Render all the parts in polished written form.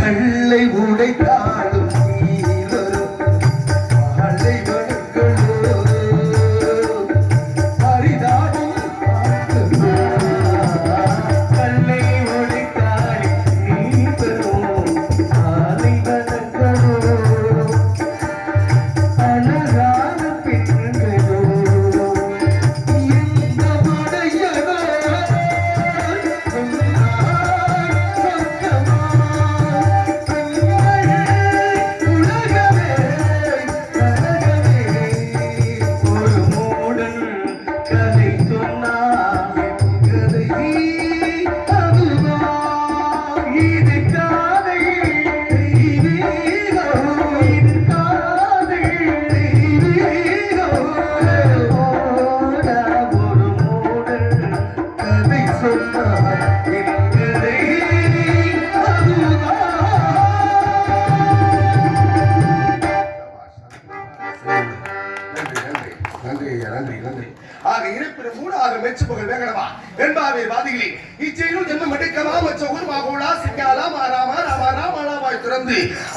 கல்லை உடைத்தாலும்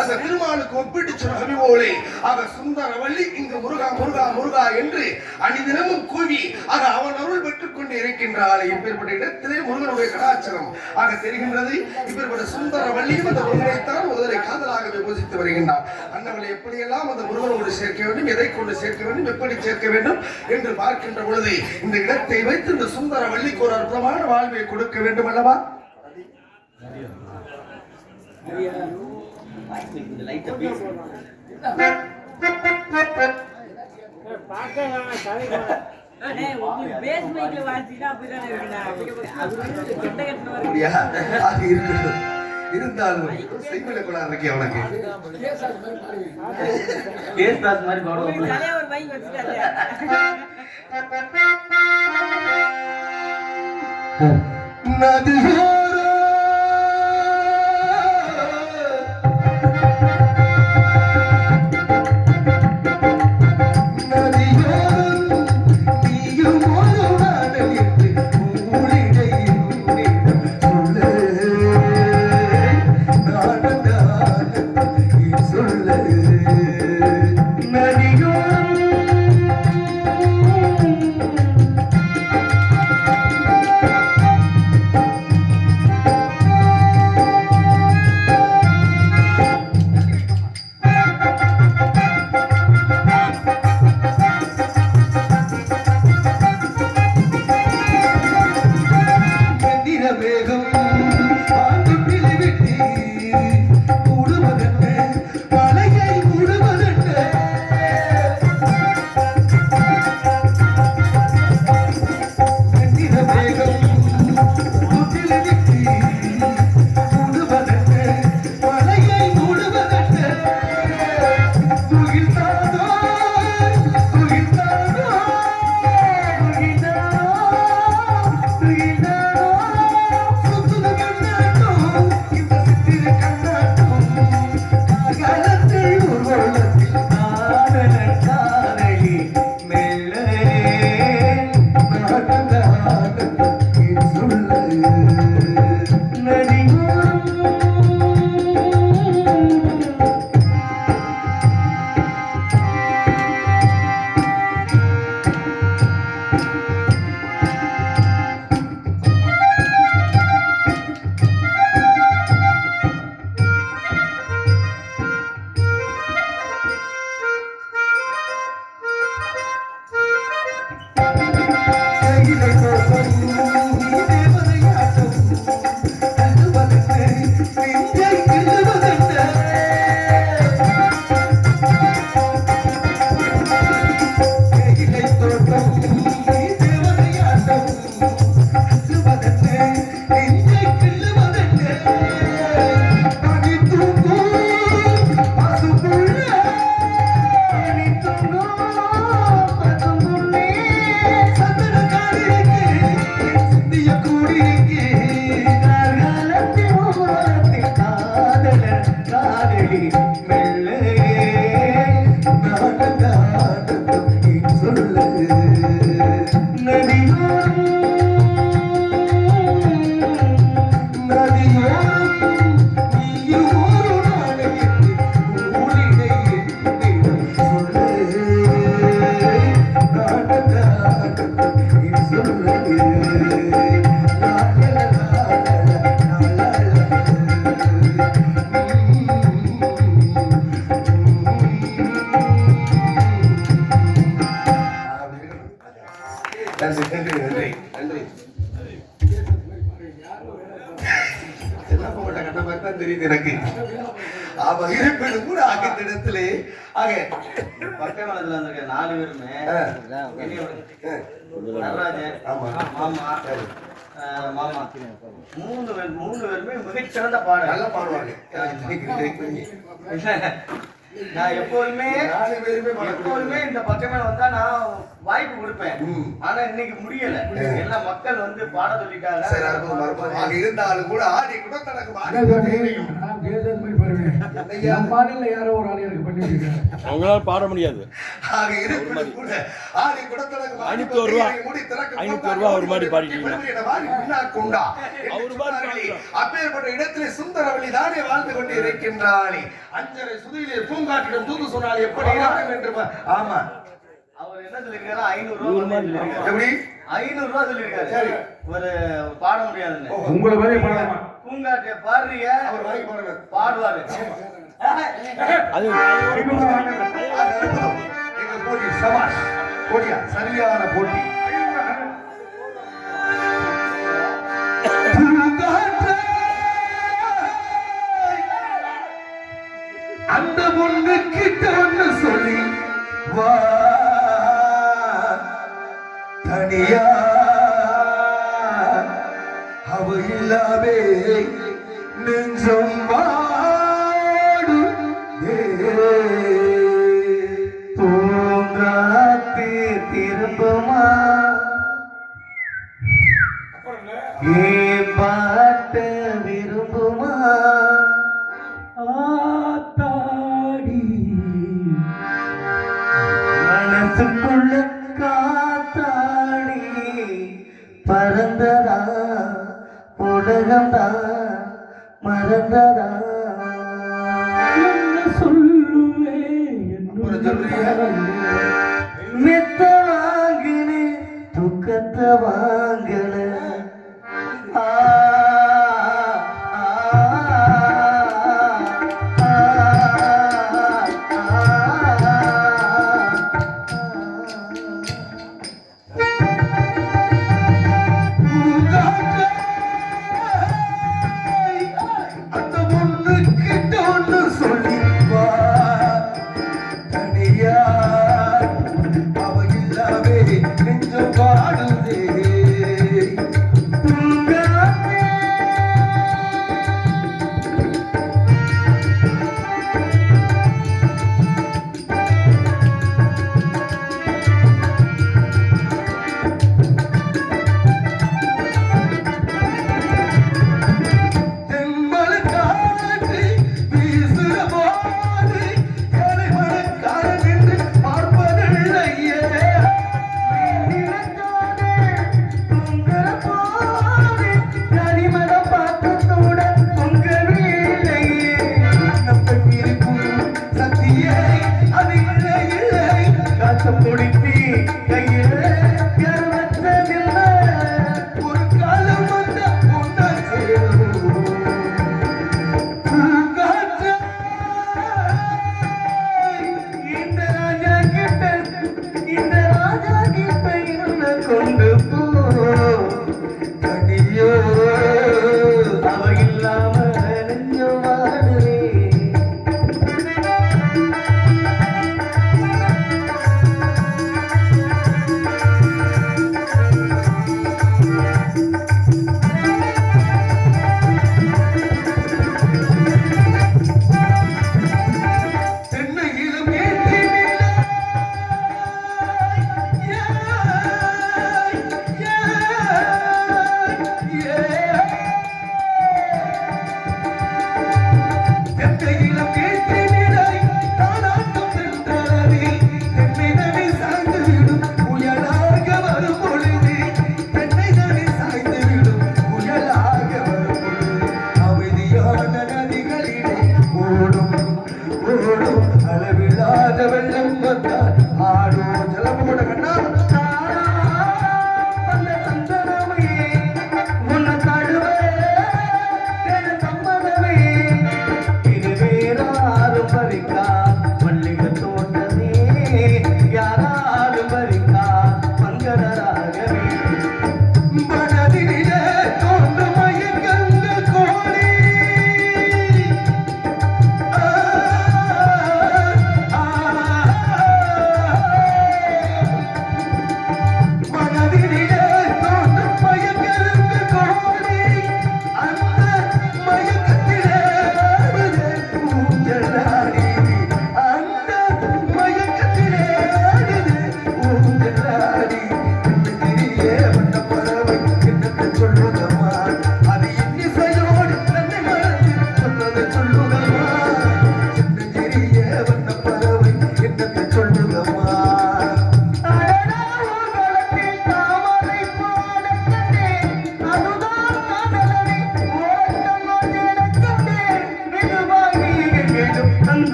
அந்த திருமாலுக்கு ஒப்பிட்டு சொன்ன போலே ஆக சுந்தரவல்லி இங்கு முருகா முருகா முருகா என்று அணிதினமும் கூவி ஆக அவன் அருள் பெற்றுக் கொண்டு இருக்கின்றாள். இப்பேற்பட்ட இடத்திலே முருகனுடைய கடாட்சரம் ஆக தெரிகின்றது. இப்பேற்பட்ட சுந்தரவல்லியும் அந்த முருகனைத்தான் முதலை காதலாகவே பூஜித்து வருகின்றார். அண்ணவளை எப்படியெல்லாம் அந்த முருகனோடு சேர்க்க வேண்டும், எதை கொண்டு சேர்க்க வேண்டும், எப்படி சேர்க்க வேண்டும் என்று பார்க்கின்ற பொழுது இந்த இடத்தை வைத்து இந்த சுந்தரவல்லிக்கு ஒரு அற்புதமான வாழ்வை கொடுக்க வேண்டும் அல்லவா? இருந்தாலும் செய்வல கூட இருக்கு அவனுக்கு You தான் தெரியுது எனக்கு. அவ இருப்பினும் கூட அகத்திடத்திலே பக்கமலத்துல இருக்க 4 பேருமே நடராஜன் மாமா மாமா 3 பேருமே மிகச்சிறந்த பாடல் நல்லா பாடுவாங்க. நான் எப்போதுமே இந்த பக்கமே வந்தா நான் வாய்ப்பு கொடுப்பேன். ஆனா இன்னைக்கு முடியல. எல்லா மக்கள் வந்து பாட சொல்லிட்டாங்க. இருந்தாலும் கூட ஆடி கூட தனக்கு யாரோ ஒரு ஆள் எனக்கு பண்ணி அவங்களால பாட முடியாது. கூட ஆடி கூட தனக்கு 500 ரூபாய் ஒரு மாதிரி பாடிட்டீங்க. அப்பேற்பட்ட இடத்திலே சுந்தரவல்லி தானே வாழ்ந்து கொண்டு இருக்கின்றாளே. அஞ்சரை சுதியிலே பூங்காற்றிடம் தூது சொன்னால் எப்படி என்று. ஆமா, அவர் என்ன சொல்லிருக்காரு? 500 ரூபாய். எப்படி 500 ரூபாய் சொல்லிருக்காரு. சரி, ஒரு பாட முடியாதுன்னு உங்களை வரை பாடலாமா? பூங்காற்றை பாடுறீங்க, அவர் வாங்கி பாடுவாரு. அது எங்க போட்டி சபாஷ் போட்டியா, சரியான போட்டி. அந்த பொண்ணு கிட்ட ஒண்ணு சொல்லி வா, தனியா அவ இல்லாவே நெஞ்சம் வாடு. பூங்காத்து திரும்புமா ஏ பாட்ட விரும்புமா ஆத்தாடி மனசுக்குள்ள காத்தாடி பறந்ததா உலகம்தா மறந்ததா என்ன சொல்லுவேன் மெத்த வாங்கினே துக்கத்தை வாங்கல.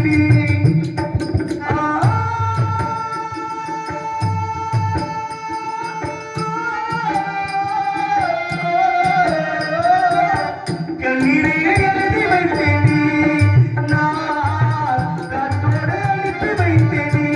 வைத்தேனே கண்ணீரை எழுதி வைத்தேனே நான் காற்றோடு அனுப்பி வைத்தேனே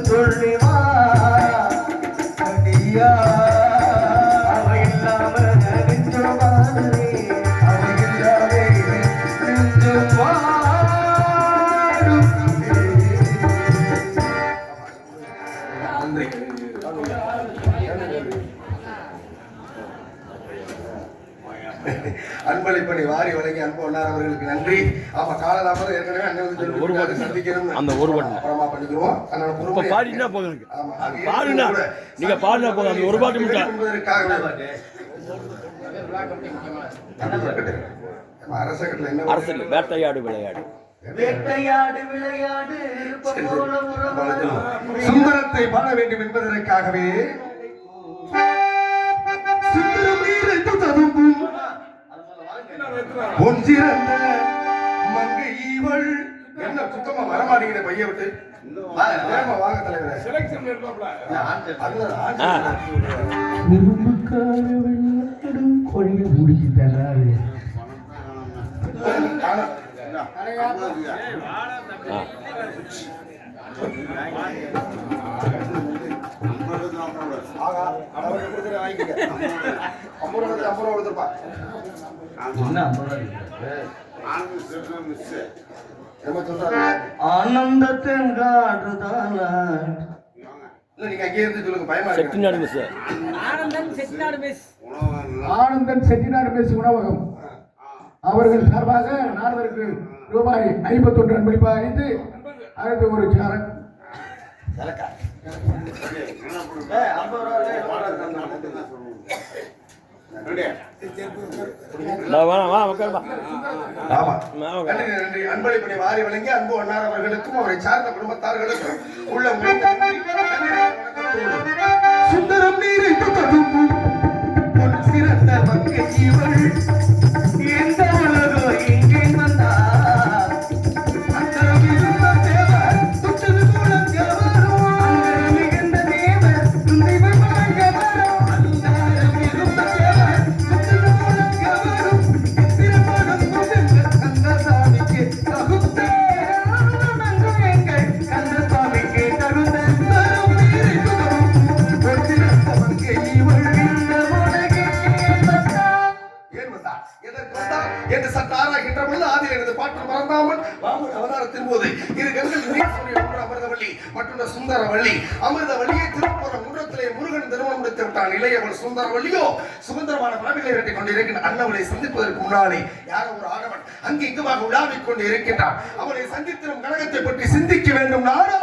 சொல்லிவா அடியா அவ இல்லாம நெஞ்சமானே அவ இல்லாமே நெஞ்சமாடும் நன்றி. அன்பளிப்பணி வாரி வழங்கி அன்பு ஒன்னார் அவர்களுக்கு நன்றி. ஆமா காலதாமதம் ஏற்கனவே அண்ணன் வந்து சொல்லிவிட்டாரு, சந்திக்கணும். அந்த ஒரு பட்டன். அப்புறமா பண்ணிக்குவோம். அதனால இப்ப பொறுமையா பாடினா போதும் எனக்கு. ஆமா, அது பாடுனா நீங்க பாடினா போதும். அந்த ஒரு பாட்டு மட்டும் என்பதற்காகவே. நம்ம அரசகத்துல என்ன அரசியல் வேட்டையாடு விளையாடு. வேட்டையாடு விளையாடு போல உறவாடு சுந்தரத்தை பாட வேண்டும் என்பதற்காகவே சுந்தரம் நீரைத்து ததும்பும் பொன் சிறந்த மங்கை இவள். என்ன சுத்தமா வரமாட்டேங்கிற பைய விட்டு வேகமா வாங்க தலைவரே. உறும்புக்கார வெள்ளாடும் கொடிய முடிச்சுட்டாரு. ஆனந்தத்தின் காற்றுதான் நீங்க அங்கே இருந்து சொல்லுங்க, பயமா இருக்கு. செட்டிநாடு மிஸ். ஆனந்தன் செட்டிநாடு மெஸ் உணவகம் அவர்கள் சார்பாக நால்வருக்கு ரூபாய் 51 அன்பளிப்பாக அளித்து அடுத்து ஒரு சாரன் வா உட்காருப்பா. ஆமா. நன்றி, நன்றி. அன்பளிப்பணி வாரி வழங்கி அன்பு அண்ணார் அவர்களுக்கும் அவரை சார்ந்த குடும்பத்தார்களுக்கும் உள்ள சுந்தரம் நீரை ததும்பும் பொன் சிறந்த மங்கை இவள். எந்த உலகம் எங்கே வந்தார் அந்தரம் இருந்த தேவர் சுற்றது மூலம் எவரும். அந்தரம் மிகுந்த தேவர் துணிவை வழங்க வரும் அந்தரம் இருந்த தேவர் சுற்றது மூலம் எவரும். திருமணம் கொண்டு கந்தசாமிக்கு தகுந்த எங்கள் கந்தசாமிக்கு தகுந்த சுந்தரம் நீரை ததும்பும் பொன் சிறந்த மங்கை இவள். இந்த உலகே வந்தார் ஏன் வந்தார்? எதற்கு வந்தார் என்று சற்று ஆராய்கின்ற பொழுது ஆதியில் எனது பாட்டு மறந்தாமல் வாமன் அவதாரத்தின் போது இரு கண்கள் ஒன்று அமிர்தவள்ளி மற்றொன்று சுந்தரவள்ளி. அமிர்தவள்ளியை திருப்புறம் முற்றத்திலே முருகன் திருமணம் முடித்து விட்டான். இளையவள் சுந்தரவள்ளியோ சுதந்திரமான பறவைகளை வெட்டிக் கொண்டிருக்கின்ற அண்ணவளை சந்திப்பதற்கு முன்னாலே யாரோ ஒரு ஆடவன் அங்கு இங்குமாக உலாவிக் கொண்டு இருக்கின்றான். அவனை சந்தித்திடும் கழகத்தை பற்றி சிந்திக்க வேண்டும். நாடா